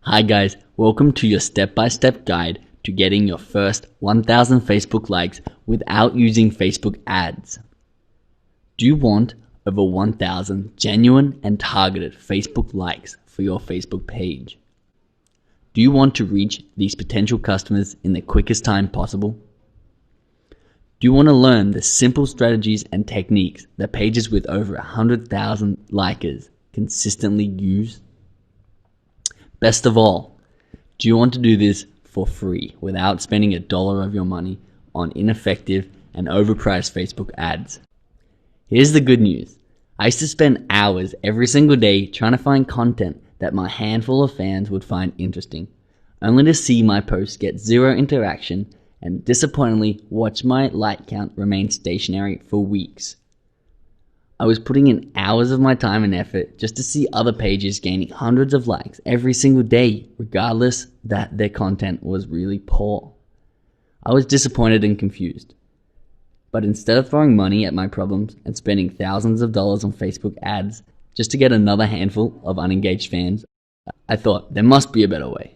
Hi guys, welcome to your step-by-step guide to getting your first 1000 Facebook likes without using Facebook ads. Do you want over 1000 genuine and targeted Facebook likes for your Facebook page? Do you want to reach these potential customers in the quickest time possible? Do you want to learn the simple strategies and techniques that pages with over 100,000 likers consistently use? Best of all, do you want to do this for free without spending $1 of your money on ineffective and overpriced Facebook ads? Here's the good news. I used to spend hours every single day trying to find content that my handful of fans would find interesting, only to see my posts get zero interaction and disappointingly watch my like count remain stationary for weeks. I was putting in hours of my time and effort just to see other pages gaining hundreds of likes every single day, regardless that their content was really poor. I was disappointed and confused. But instead of throwing money at my problems and spending thousands of dollars on Facebook ads just to get another handful of unengaged fans, I thought there must be a better way.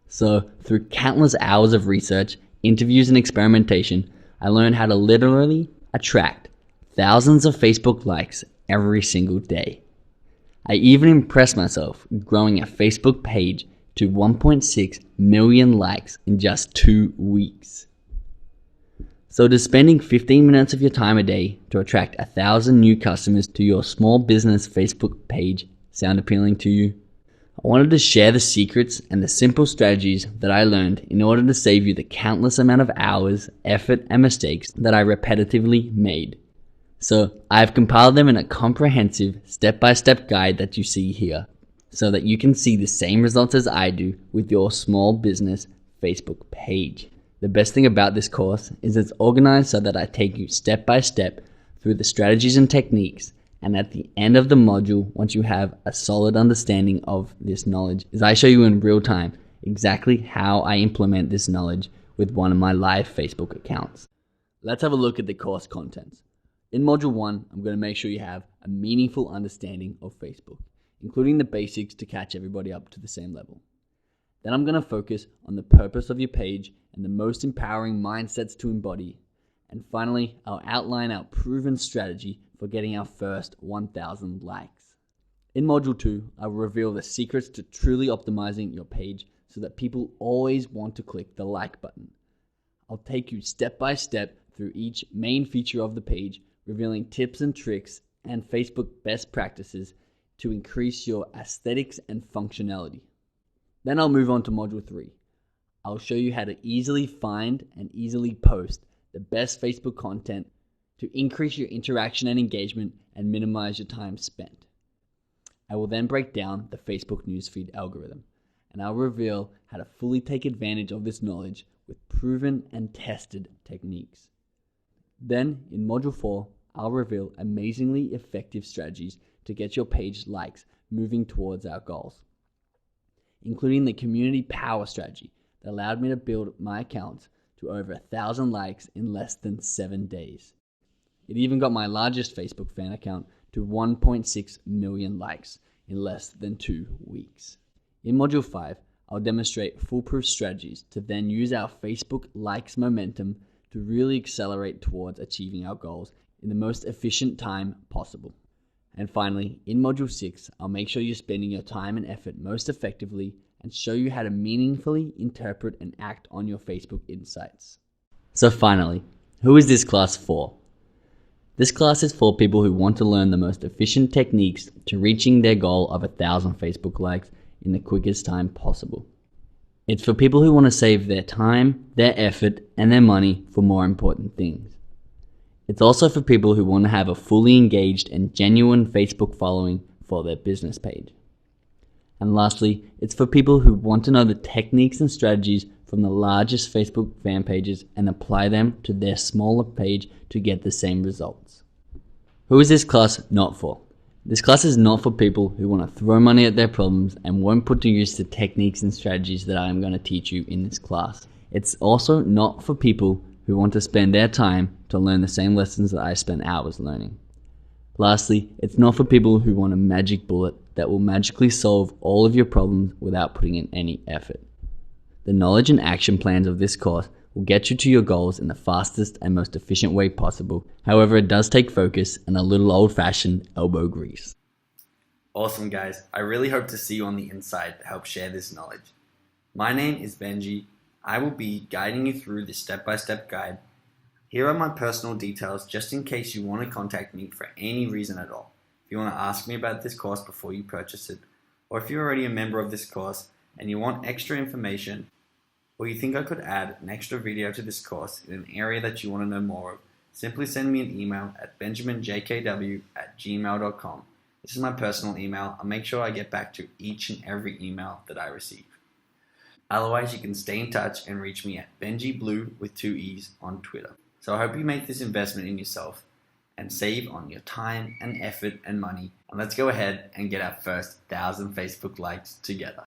So through countless hours of research, interviews, and experimentation, I learned how to literally attract thousands of Facebook likes every single day. I even impressed myself growing a Facebook page to 1.6 million likes in just 2 weeks. So does spending 15 minutes of your time a day to attract 1,000 new customers to your small business Facebook page sound appealing to you? I wanted to share the secrets and the simple strategies that I learned in order to save you the countless amount of hours, effort, and mistakes that I repetitively made. So I've compiled them in a comprehensive step-by-step guide that you see here so that you can see the same results as I do with your small business Facebook page. The best thing about this course is it's organized so that I take you step by step through the strategies and techniques, and at the end of the module, once you have a solid understanding of this knowledge, is I show you in real time exactly how I implement this knowledge with one of my live Facebook accounts. Let's have a look at the course contents. In Module 1, I'm going to make sure you have a meaningful understanding of Facebook, including the basics to catch everybody up to the same level. Then I'm going to focus on the purpose of your page and the most empowering mindsets to embody. And finally, I'll outline our proven strategy for getting our first 1,000 likes. In Module 2, I will reveal the secrets to truly optimizing your page so that people always want to click the like button. I'll take you step by step through each main feature of the page, revealing tips and tricks and Facebook best practices to increase your aesthetics and functionality. Then I'll move on to Module 3. I'll show you how to easily find and easily post the best Facebook content to increase your interaction and engagement and minimize your time spent. I will then break down the Facebook newsfeed algorithm, and I'll reveal how to fully take advantage of this knowledge with proven and tested techniques. Then, in Module 4, I'll reveal amazingly effective strategies to get your page likes moving towards our goals, including the community power strategy that allowed me to build my accounts to over 1,000 likes in less than 7 days. It even got my largest Facebook fan account to 1.6 million likes in less than 2 weeks. In Module 5, I'll demonstrate foolproof strategies to then use our Facebook likes momentum to really accelerate towards achieving our goals in the most efficient time possible. And finally, in Module 6, I'll make sure you're spending your time and effort most effectively and show you how to meaningfully interpret and act on your Facebook insights. So finally, who is this class for? This class is for people who want to learn the most efficient techniques to reaching their goal of 1,000 Facebook likes in the quickest time possible. It's for people who want to save their time, their effort, and their money for more important things. It's also for people who want to have a fully engaged and genuine Facebook following for their business page. And lastly, it's for people who want to know the techniques and strategies from the largest Facebook fan pages and apply them to their smaller page to get the same results. Who is this class not for? This class is not for people who want to throw money at their problems and won't put to use the techniques and strategies that I am going to teach you in this class. It's also not for people who want to spend their time to learn the same lessons that I spent hours learning. Lastly, it's not for people who want a magic bullet that will magically solve all of your problems without putting in any effort. The knowledge and action plans of this course will get you to your goals in the fastest and most efficient way possible. However, it does take focus and a little old-fashioned elbow grease. Awesome, guys. I really hope to see you on the inside to help share this knowledge. My name is Benji. I will be guiding you through this step-by-step guide. Here are my personal details just in case you want to contact me for any reason at all. If you want to ask me about this course before you purchase it, or if you're already a member of this course and you want extra information, or you think I could add an extra video to this course in an area that you want to know more of, simply send me an email at benjaminjkw@gmail.com. This is my personal email. I'll make sure I get back to each and every email that I receive. Otherwise, you can stay in touch and reach me at BenjiBlue with 2 E's on Twitter. So I hope you make this investment in yourself and save on your time and effort and money. And let's go ahead and get our first 1,000 Facebook likes together.